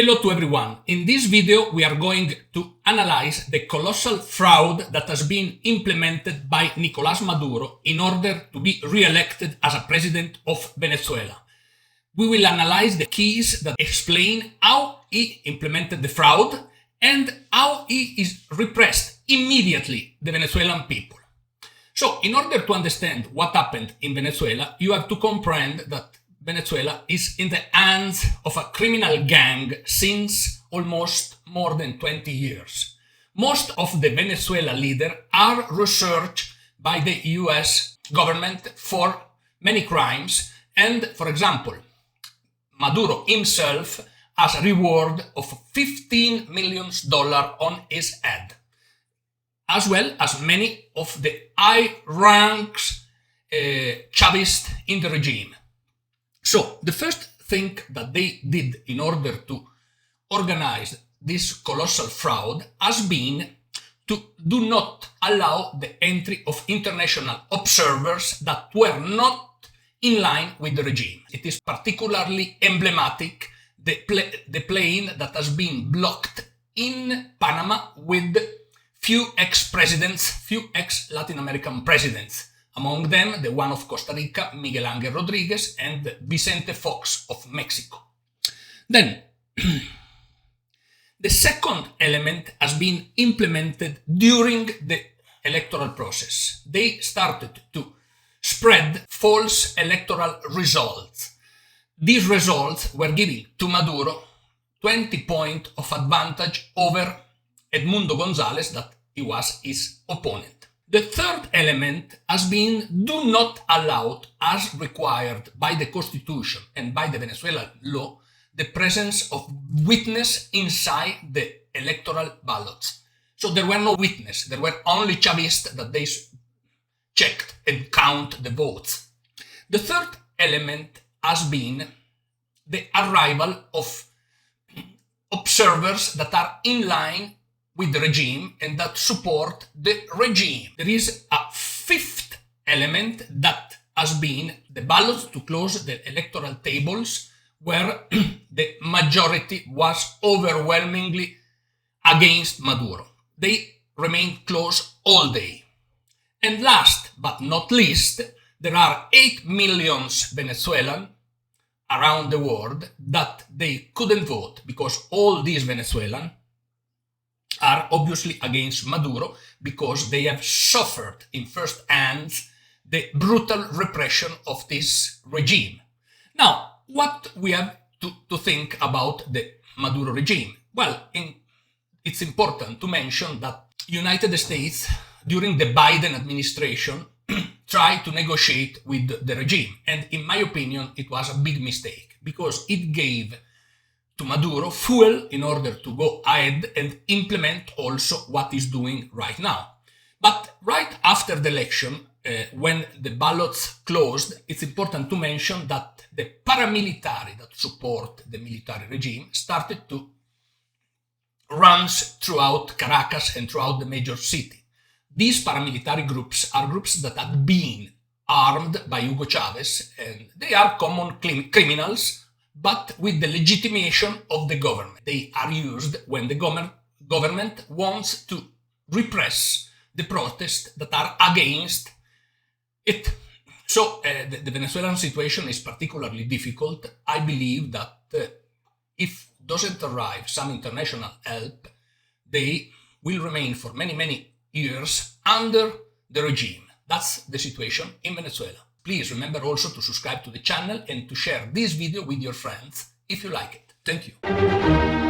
Hello to everyone. In this video, we are going to analyze the colossal fraud that has been implemented by Nicolás Maduro in order to be re-elected as a president of Venezuela. We will analyze the keys that explain how he implemented the fraud and how he is repressed immediately the Venezuelan people. So, in order to understand what happened in Venezuela, you have to comprehend that Venezuela is in the hands of a criminal gang since almost more than 20 years. Most of the Venezuela leaders are researched by the US government for many crimes, and, for example, Maduro himself has a reward of $15 million on his head, as well as many of the high ranks Chavists in the regime. So, the first thing that they did in order to organize this colossal fraud has been to do not allow the entry of international observers that were not in line with the regime. It is particularly emblematic, the plane that has been blocked in Panama with few ex-presidents, few ex-Latin American presidents. Among them, the one of Costa Rica, Miguel Ángel Rodríguez, and Vicente Fox of Mexico. Then, the second element has been implemented during the electoral process. They started to spread false electoral results. These results were giving to Maduro 20 points of advantage over Edmundo González, that he was his opponent. The third element has been do not allow, as required by the Constitution and by the Venezuelan law, the presence of witness inside the electoral ballots. So there were no witnesses, there were only Chavists that they checked and count the votes. The third element has been the arrival of observers that are in line with the regime and that support the regime. There is a fifth element that has been the ballots to close the electoral tables where the majority was overwhelmingly against Maduro. They remained closed all day. And last but not least, there are 8 million Venezuelans around the world that they couldn't vote because all these Venezuelans are obviously against Maduro because they have suffered in first hand the brutal repression of this regime. Now, what we have to think about the Maduro regime? Well, it's important to mention that United States, during the Biden administration, tried to negotiate with the regime. And in my opinion, it was a big mistake because it gave to Maduro fuel in order to go ahead and implement also what he's doing right now. But right after the election, when the ballots closed, it's important to mention that the paramilitary that support the military regime started to run throughout Caracas and throughout the major city. These paramilitary groups are groups that had been armed by Hugo Chavez, and they are common criminals, but with the legitimation of the government. They are used when the government wants to repress the protests that are against it. So the Venezuelan situation is particularly difficult. I believe that if doesn't arrive some international help, they will remain for many, many years under the regime. That's the situation in Venezuela. Please remember also to subscribe to the channel and to share this video with your friends if you like it. Thank you.